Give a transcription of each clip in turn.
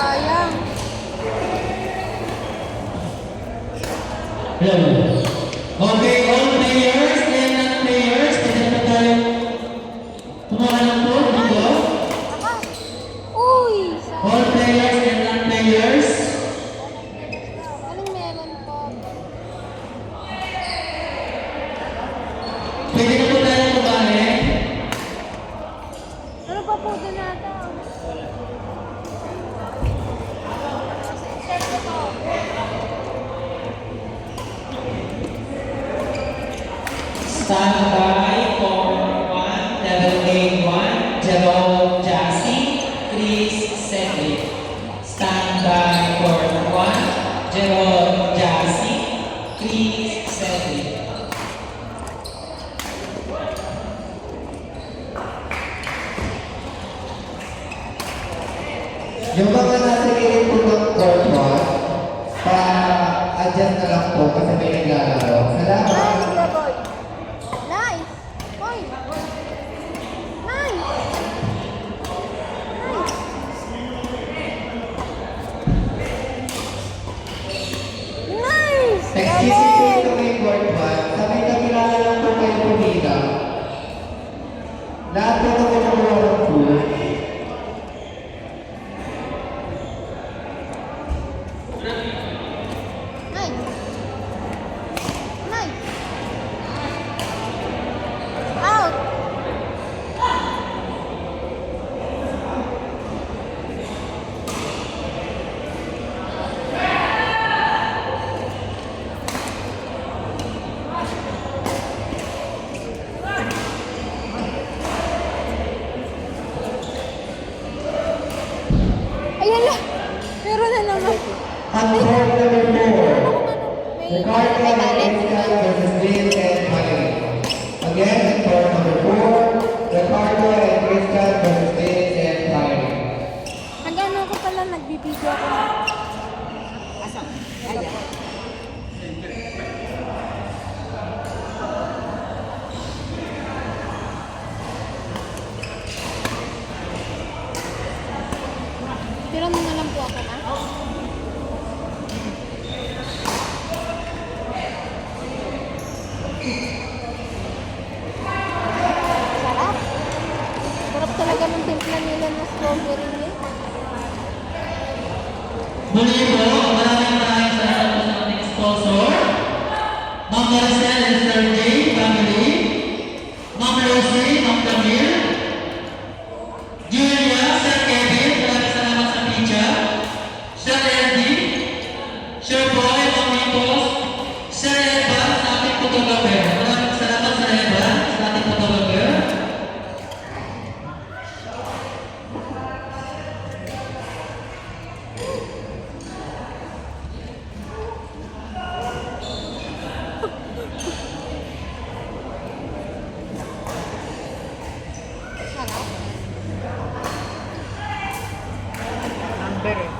Sayang. Okay, all players and non-players, pwede na tayo kumuha ng pool dito. Uy! All players and non-players. Anong meron po? Pwede na po tayo kumali. Ano pa po doon natin? Stand by for 1, level A1, Jerome Jassy, Chris Cedric. Stand by for 1, Jerome Jassy, Chris Cedric. Yung mga nasa gilid po ng court 1, pa-adjust na lang po kasi may naglalaro. Salamat! Nice, boy! Nice! Boy! Nice! Nice! Excuse me po ito may court 1. Sa may kakilala lang po kayo pumila. Lahat po na kumuha ng pool. Nice! Nice! Out! Ayan na! Meron na naman. At court number 4. May The card may number galit. Crystal versus Bill and Mike. Again, in court number 4, the card and Crystal versus Bill and Mike. Hanggang ako pala nagbibideo ako. Asa? Ayan. Tira mo na lang po ako, ha? Sarap. Sarap talaga ng timpla nila na strawberry milk. Muli po, maraming salamat po sa ating sponsor. Ma'am Maricel and Sir Jay, family. Ma'am Rosie, Ma'am Camille. Julia, Sir Kevin, maraming salamat sa pizza. Sir Eddie, Sir Boy, Ma'am Nitos, Sir Evan, sa ating photographer. Maraming salamat sa Evan, sa ating photographer. Sarap. Number eh.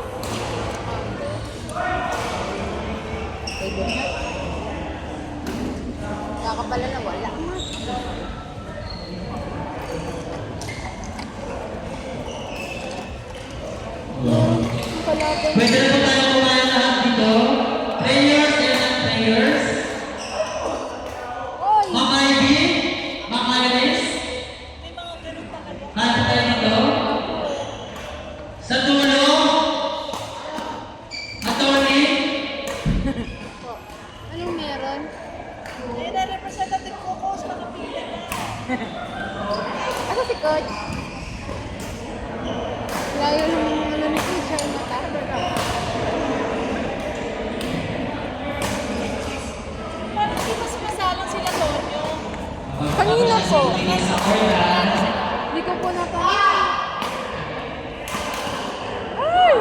Kaka pala na wala. Palagay. Pwede na po tayo kumain lahat dito. Players and non-players. Oy! Ma'am Ivy, Ma'am Iris. Kahit tayo dito. Sa tulong. Attorney. Po. Anong meron? Ayun na, representative ko ko sa nakapila na. Ako si Coach. Layo naman yung ano ni Coach ay mata. Parang di ba sumasalang sila Tonyo? Kanina po. Sa order. Hindi ko po napansin. Ay!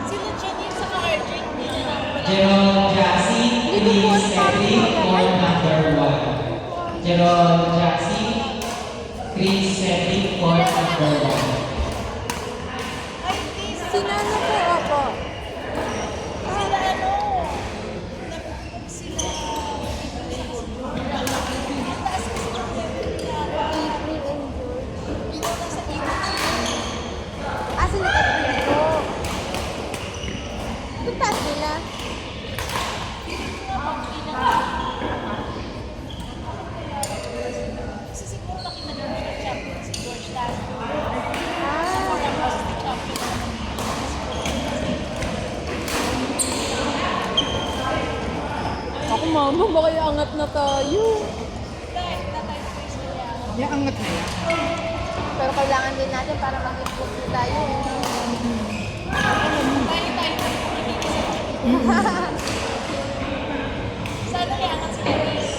Sila Janine sa RJ, hindi na lang pala. Jerome Jassy, Chris Cedric, court number 1. Jerome Jassy, Chris Cedric, court number 1. Ay, hindi. Sinano po ako? Sila ano? Sila... Ang taas kasi ng level nila. April and George. Ito nasa April. Asan na April? Mama, baka angat na tayo. Dahil na tayo face na yan. Yung angat na yan. Pero kailangan din natin para mag-improve din tayo. Dahil tayo na sana may angat sa face.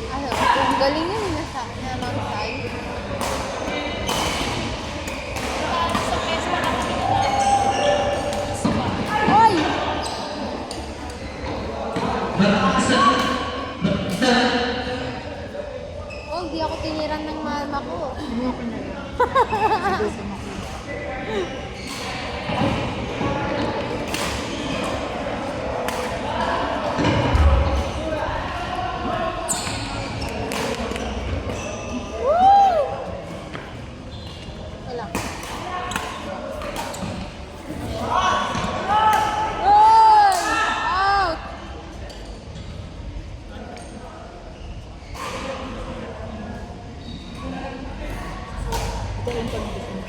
Ano, ang galing yun naman tayo. Sa face pa lang kami na. Hoy! Oh, hindi ako tiniran ng mama ko. Ano ko na yan? Gusto mo ko. Wala. Hoy! Out! Ito yung pag-gusto mo.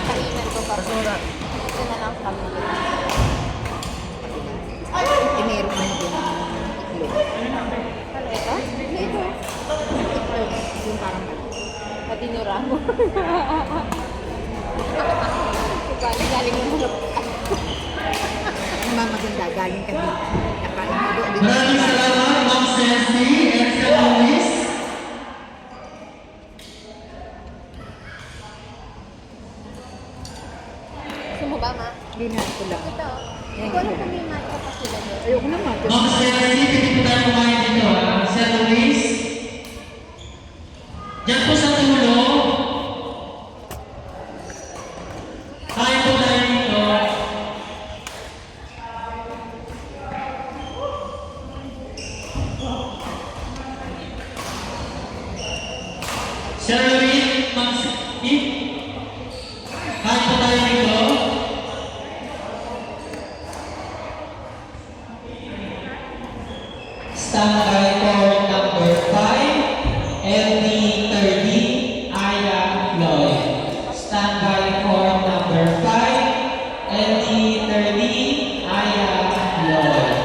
Kainan ko pa. Ito na lang kami. Eh, meron man din itlog. Ano ito? Ito. Itlog. Yung parang Patinura mo. Galing mo mga ang mamaganda, galing ka dito. Nakain mo doon. Maraming salamat, Ma'am Ceci and Sir Luis. Gusto mo ba, ma? Hindi na ito lang. Ito. Hindi ko alam kung may mic ka pa sila doon. Ayoko naman. Ma'am Ceci, pwede po tayo kumain dito, ha? Sir Luis. Diyan po sa tulo. Kain po tayo dito. Sir Luis, Ma'am Ceci. Kain po tayo dito. Standby for number 5, LD30, Aya Floyd. Standby for number 5, LD30, Aya Floyd.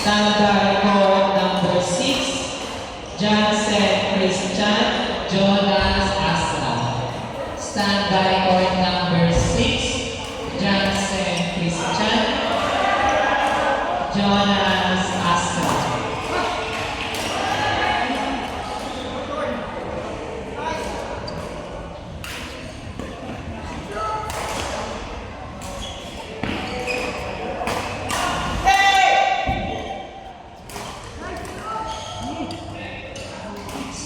Standby for number 6, Johnson Christian Jonas Asra. Standby for number 6, Johnson Christian Jonas Asra.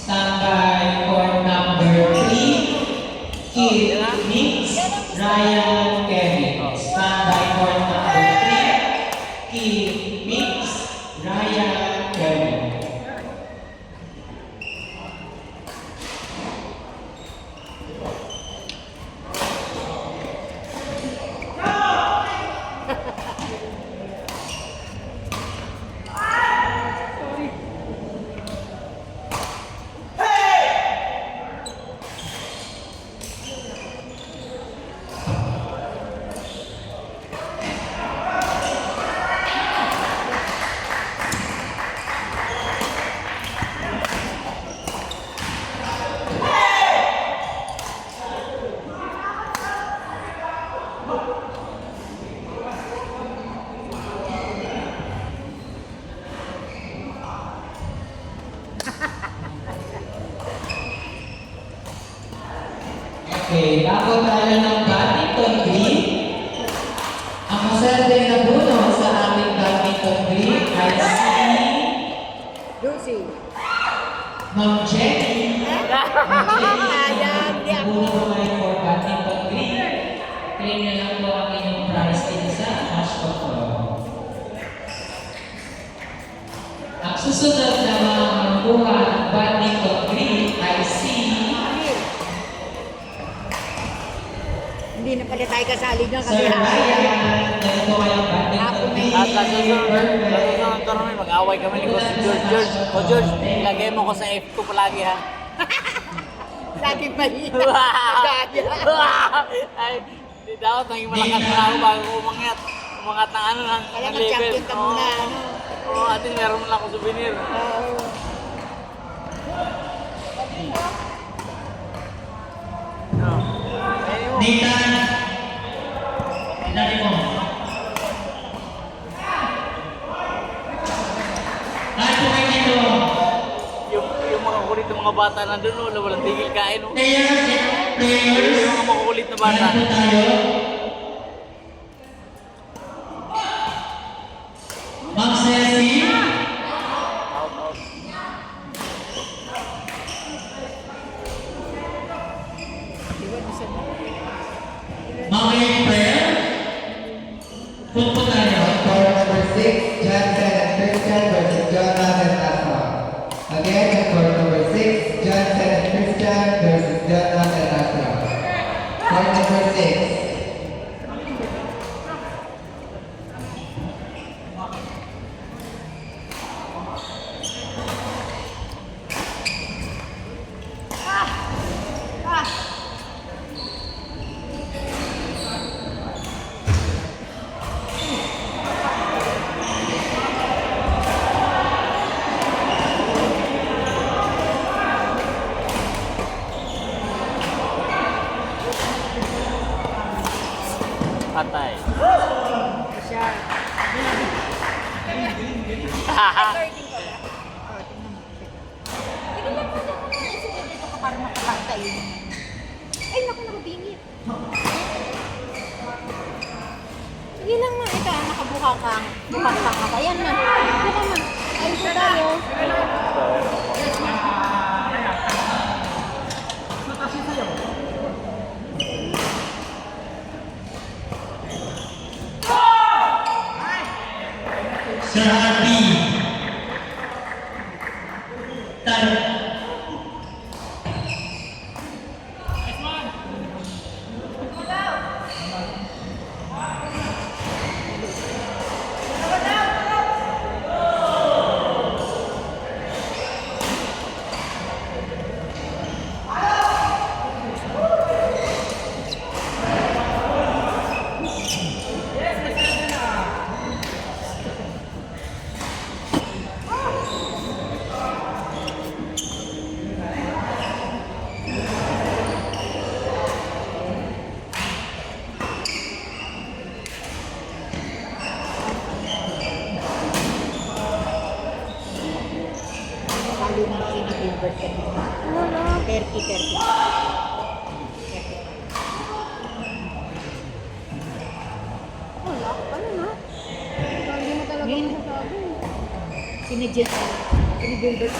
Standby for number 3, Kid Mix Ryan Kevin. Standby for number 3, Kid Mix Ryan Kevin. Okay, bago tayo ng badminton green, ang maswerte na buno sa aming badminton green ay si Lucy. Ma'am Jenny. Ma'am Jenny, Ayan, di ako. buno po kayo for badminton green. Claim na lang po ang inyong prize dito sa cash control. Ang susunod na mga makuha ng badminton green ay si Hindi na pala tayo kasali dyan kasi Sir Ryan. Meron po kayong badminton Ako green. may- At sa susunod tournament, mag-away kami ni Coach George. O George, ilagay mo ko sa F2 palagi ha. lagi pa yun. Ay, di dapat naging malakas na ako bago ko umangat. Umangat ng ano ng Kaya ng mag-champion ka muna. Ano? Oo, at least meron mo lang ako souvenir. Oo. No. Anyway, Nathan. Dali mo. Lahat po kayo dito. yung mga kulit ng mga bata nandun, walang tigil kain. No? Players. Yung mga makukulit na bata. Lahat po tayo. Ma'am Ceci. Out, out. Ma'am April. Punta po tayo. Court number 6, Johnson and Christian versus Jonathan and Asma. Again, in court number 6, Johnson and Christian versus Jonathan and Asma. Court number 6. Patay. Siya. Para makapagtay. Ay, naku, nakabingit. Sige lang ma, ito, nakabuka kang. Bukas kang ako. Ayan ma. Buka ma. Ayun po tayo. Sir Harvey. Talo. Lalo na sinigilbert ka dito. Wala. 30. Wala. Ano na? Hindi mo talaga Ngayon. masasabi. Sinigilbert.